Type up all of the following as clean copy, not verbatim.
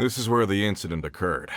This is where the incident occurred.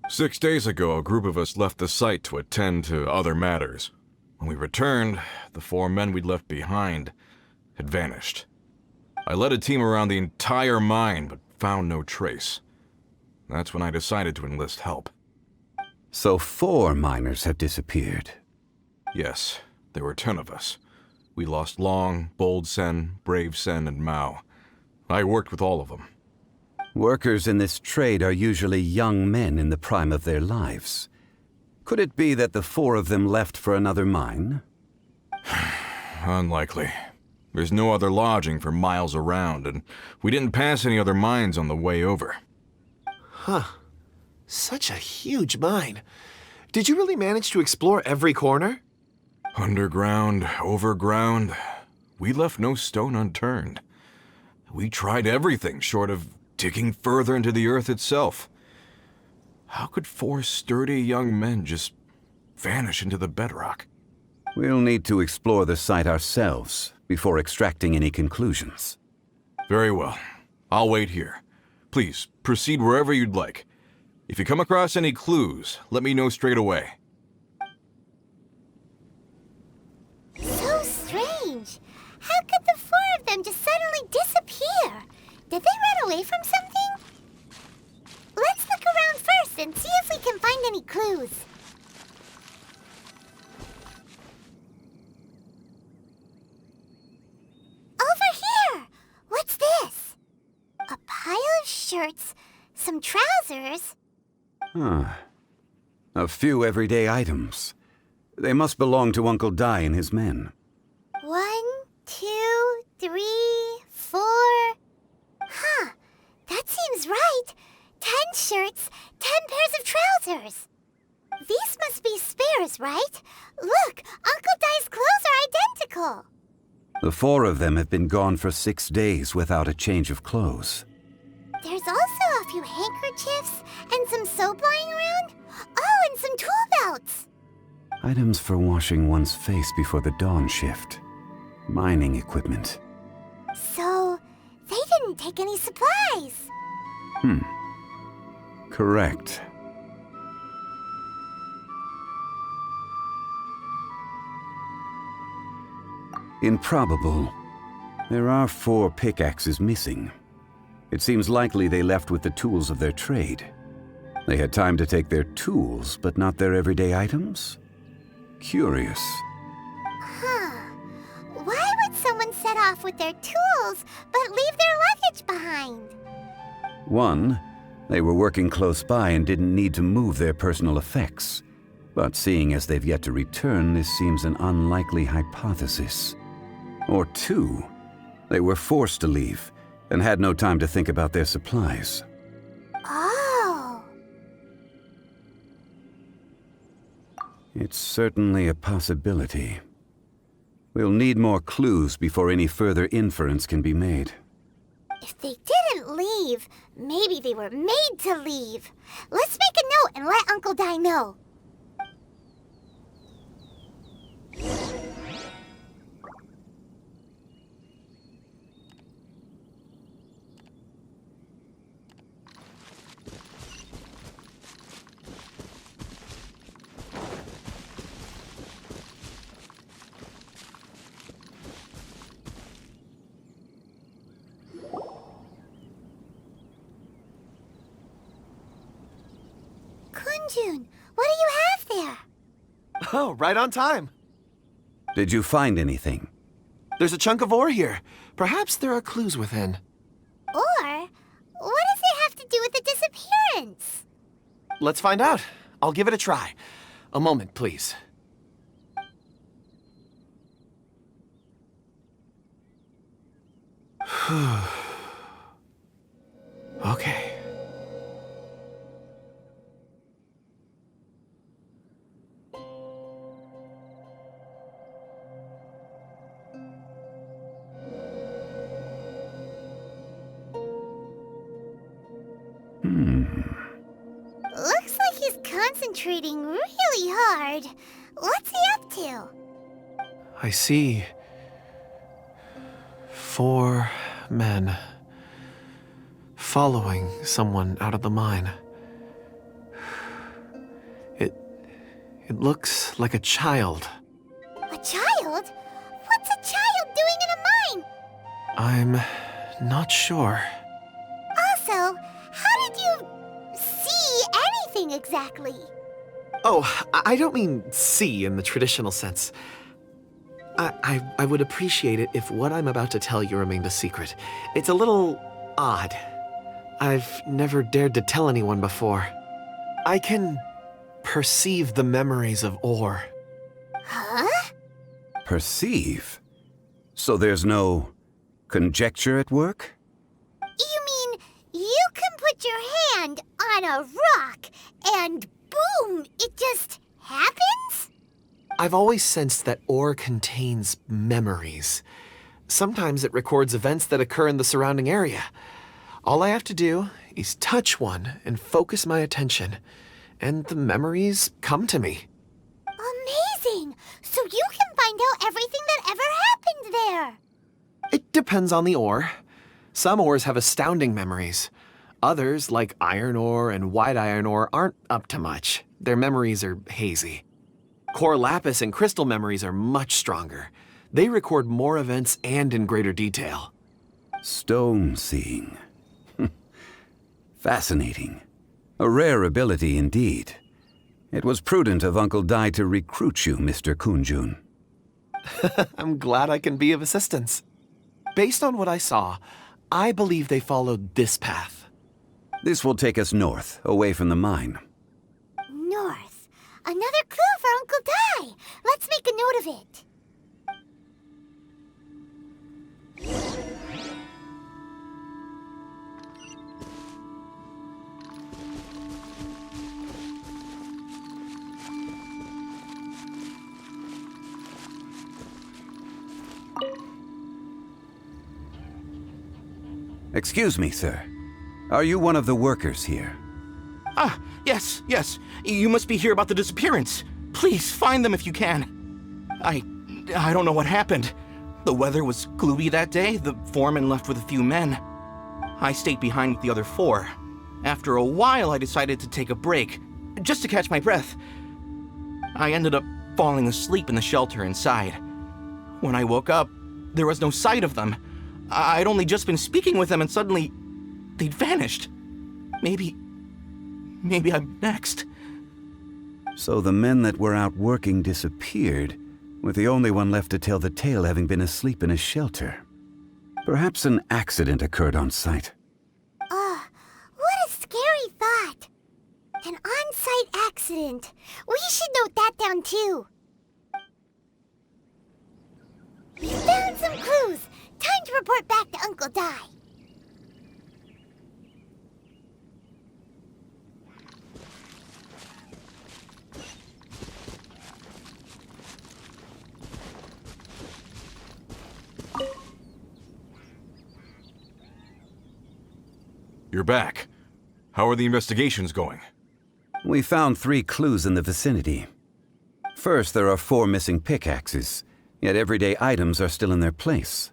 6 days ago, a group of us left the site to attend to other matters. When we returned, the 4 men we'd left behind had vanished. I led a team around the entire mine, but found no trace. That's when I decided to enlist help. So 4 miners have disappeared. Yes, there were 10 of us. We lost Long, Bold Sen, Brave Sen, and Mao. I worked with all of them. Workers in this trade are usually young men in the prime of their lives. Could it be that the 4 of them left for another mine? Unlikely. There's no other lodging for miles around, and we didn't pass any other mines on the way over. Huh. Such a huge mine. Did you really manage to explore every corner? Underground, overground, we left no stone unturned. We tried everything short of digging further into the earth itself. How could 4 sturdy young men just vanish into the bedrock? We'll need to explore the site ourselves before extracting any conclusions. Very well. I'll wait here. Please, proceed wherever you'd like. If you come across any clues, let me know straight away. So strange. How could the 4 of them just suddenly disappear? Did they run away from something? Let's look around first and see if we can find any clues. Over here! What's this? A pile of shirts, some trousers. A few everyday items. They must belong to Uncle Dai and his men. 1, 2, 3, 4. Huh, that seems right. 10 shirts, 10 pairs of trousers. These must be spares, right? Look, Uncle Dai's clothes are identical. The 4 of them have been gone for 6 days without a change of clothes. There's also a few handkerchiefs and some soap lying around. Oh, and some tool belts. Items for washing one's face before the dawn shift. Mining equipment. So, they didn't take any supplies. Correct. Improbable. There are 4 pickaxes missing. It seems likely they left with the tools of their trade. They had time to take their tools, but not their everyday items? Curious. Huh. Why would someone set off with their tools, but leave their luggage behind? 1, they were working close by and didn't need to move their personal effects. But seeing as they've yet to return, this seems an unlikely hypothesis. Or 2, they were forced to leave and had no time to think about their supplies. Oh. It's certainly a possibility. We'll need more clues before any further inference can be made. If they didn't leave, maybe they were made to leave. Let's make a note and let Uncle Dai know. Kunjun, what do you have there? Oh, right on time. Did you find anything? There's a chunk of ore here. Perhaps there are clues within. Or, what does it have to do with the disappearance? Let's find out. I'll give it a try. A moment, please. Okay. Looks like he's concentrating really hard. What's he up to? I see 4 men. following someone out of the mine. It looks like a child. A child? What's a child doing in a mine? I'm not sure. Also, how did you see anything exactly? Oh, I don't mean see in the traditional sense. I would appreciate it if what I'm about to tell you remained a secret. It's a little odd. I've never dared to tell anyone before. I can perceive the memories of ore. Huh? Perceive? So there's no conjecture at work? You mean you can put your hand on a rock and boom, it just happens? I've always sensed that ore contains memories. Sometimes it records events that occur in the surrounding area. All I have to do is touch one and focus my attention, and the memories come to me. Amazing! So you can find out everything that ever happened there. It depends on the ore. Some ores have astounding memories. Others, like iron ore and white iron ore, aren't up to much. Their memories are hazy. Core lapis and crystal memories are much stronger. They record more events and in greater detail. Stone seeing. Fascinating. A rare ability indeed. It was prudent of Uncle Dai to recruit you, Mr. Kunjun. I'm glad I can be of assistance. Based on what I saw, I believe they followed this path. This will take us north, away from the mine. North. Another clue for Uncle Dai. Let's make a note of it. Excuse me, sir. Are you one of the workers here? Ah, yes. You must be here about the disappearance. Please, find them if you can. I don't know what happened. The weather was gloomy that day. The foreman left with a few men. I stayed behind with the other 4. After a while, I decided to take a break, just to catch my breath. I ended up falling asleep in the shelter inside. When I woke up, there was no sight of them. I'd only just been speaking with them and suddenly they'd vanished. Maybe I'm next. So the men that were out working disappeared, with the only one left to tell the tale having been asleep in a shelter. Perhaps an accident occurred on site. What a scary thought. An on-site accident. We should note that down too. We found some clues. Time to report back to Uncle Dai. You're back. How are the investigations going? We found 3 clues in the vicinity. First, there are 4 missing pickaxes, yet everyday items are still in their place.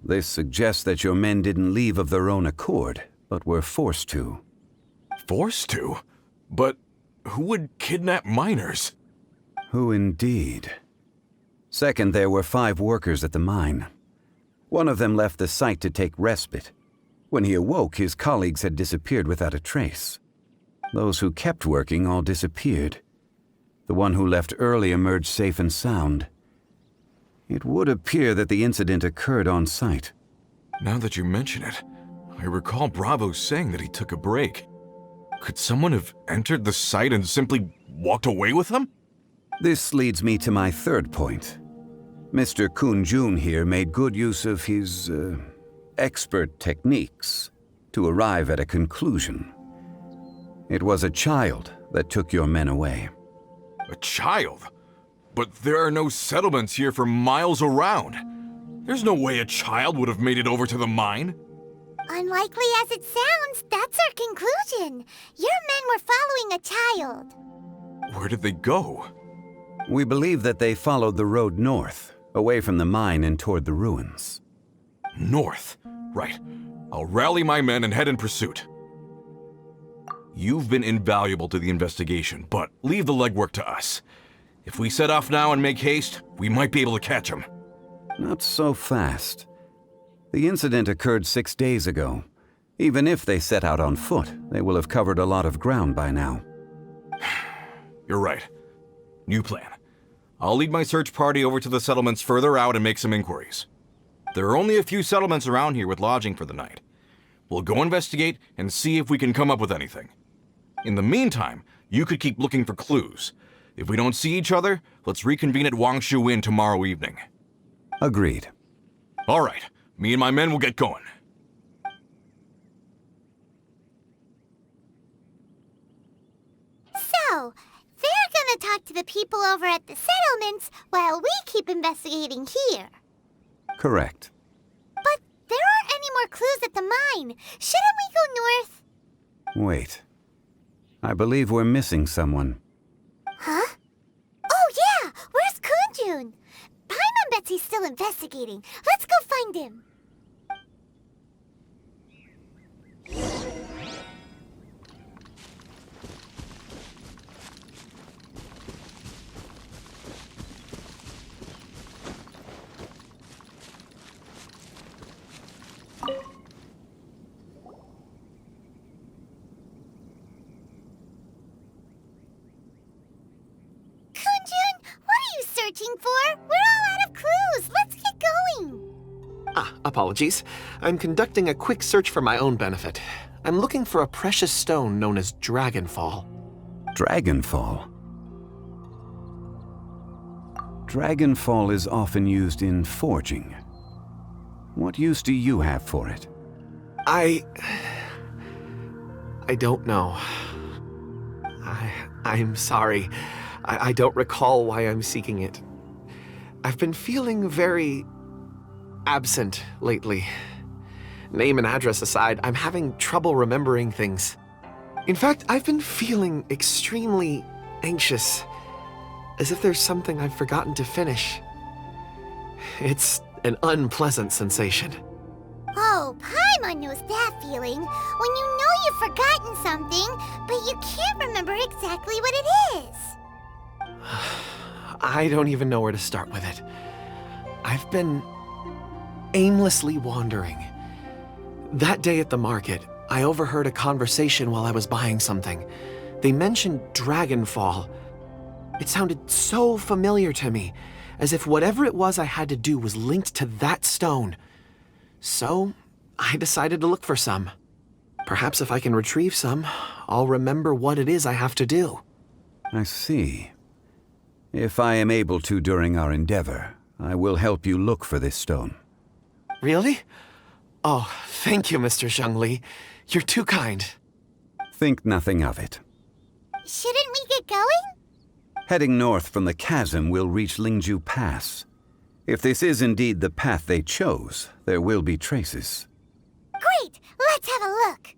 This suggests that your men didn't leave of their own accord, but were forced to. Forced to? But who would kidnap miners? Who indeed? Second, there were 5 workers at the mine. One of them left the site to take respite. When he awoke, his colleagues had disappeared without a trace. Those who kept working all disappeared. The one who left early emerged safe and sound. It would appear that the incident occurred on site. Now that you mention it, I recall Bravo saying that he took a break. Could someone have entered the site and simply walked away with him? This leads me to my third point. Mr. Kunjun here made good use of his, expert techniques to arrive at a conclusion. It was a child that took your men away. A child? But there are no settlements here for miles around. There's no way a child would have made it over to the mine. Unlikely as it sounds, that's our conclusion. Your men were following a child. Where did they go? We believe that they followed the road north, away from the mine and toward the ruins. North. Right. I'll rally my men and head in pursuit. You've been invaluable to the investigation, but leave the legwork to us. If we set off now and make haste, we might be able to catch them. Not so fast. The incident occurred 6 days ago. Even if they set out on foot, they will have covered a lot of ground by now. You're right. New plan. I'll lead my search party over to the settlements further out and make some inquiries. There are only a few settlements around here with lodging for the night. We'll go investigate and see if we can come up with anything. In the meantime, you could keep looking for clues. If we don't see each other, let's reconvene at Wangshu Inn tomorrow evening. Agreed. All right. Me and my men will get going. So, they're gonna talk to the people over at the settlements while we keep investigating here. Correct. But there aren't any more clues at the mine. Shouldn't we go north? Wait. I believe we're missing someone. Huh? Oh yeah! Where's Kunjun? Paimon bets he's still investigating. Let's go find him. Searching for? We're all out of clues. Let's get going. Apologies. I'm conducting a quick search for my own benefit. I'm looking for a precious stone known as Dragonfall. Dragonfall? Dragonfall is often used in forging. What use do you have for it? I don't know. I'm sorry. I don't recall why I'm seeking it. I've been feeling very absent lately. Name and address aside, I'm having trouble remembering things. In fact, I've been feeling extremely anxious, as if there's something I've forgotten to finish. It's an unpleasant sensation. Oh, Paimon knows that feeling. When you know you've forgotten something, but you can't remember exactly what it is. I don't even know where to start with it. I've been aimlessly wandering. That day at the market, I overheard a conversation while I was buying something. They mentioned Dragonfall. It sounded so familiar to me, as if whatever it was I had to do was linked to that stone. So, I decided to look for some. Perhaps if I can retrieve some, I'll remember what it is I have to do. I see. If I am able to during our endeavor, I will help you look for this stone. Really? Oh, thank you, Mr. Zhengli. You're too kind. Think nothing of it. Shouldn't we get going? Heading north from the chasm, we'll reach Lingju Pass. If this is indeed the path they chose, there will be traces. Great! Let's have a look!